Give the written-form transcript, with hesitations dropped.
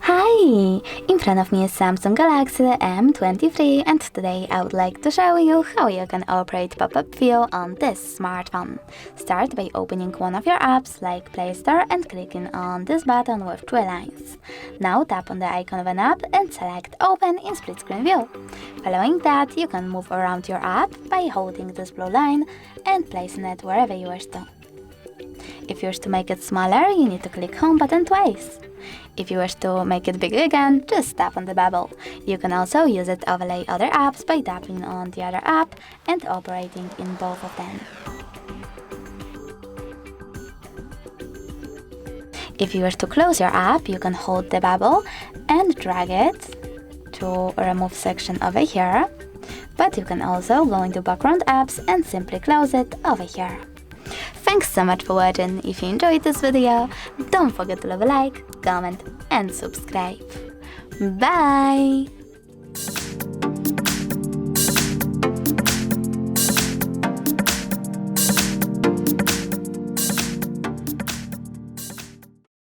Hi! In front of me is Samsung Galaxy M23 and today I would like to show you how you can operate pop-up view on this smartphone. Start by opening one of your apps like Play Store and clicking on this button with three lines. Now tap on the icon of an app and select Open in split screen view. Following that, you can move around your app by holding this blue line and placing it wherever you wish to. If you wish to make it smaller, you need to click Home button twice. If you wish to make it bigger again, just tap on the bubble. You can also use it to overlay other apps by tapping on the other app and operating in both of them. If you wish to close your app, you can hold the bubble and drag it to remove section over here, but you can also go into background apps and simply close it over here. Thanks so much for watching. If you enjoyed this video, don't forget to leave a like, comment and subscribe. Bye!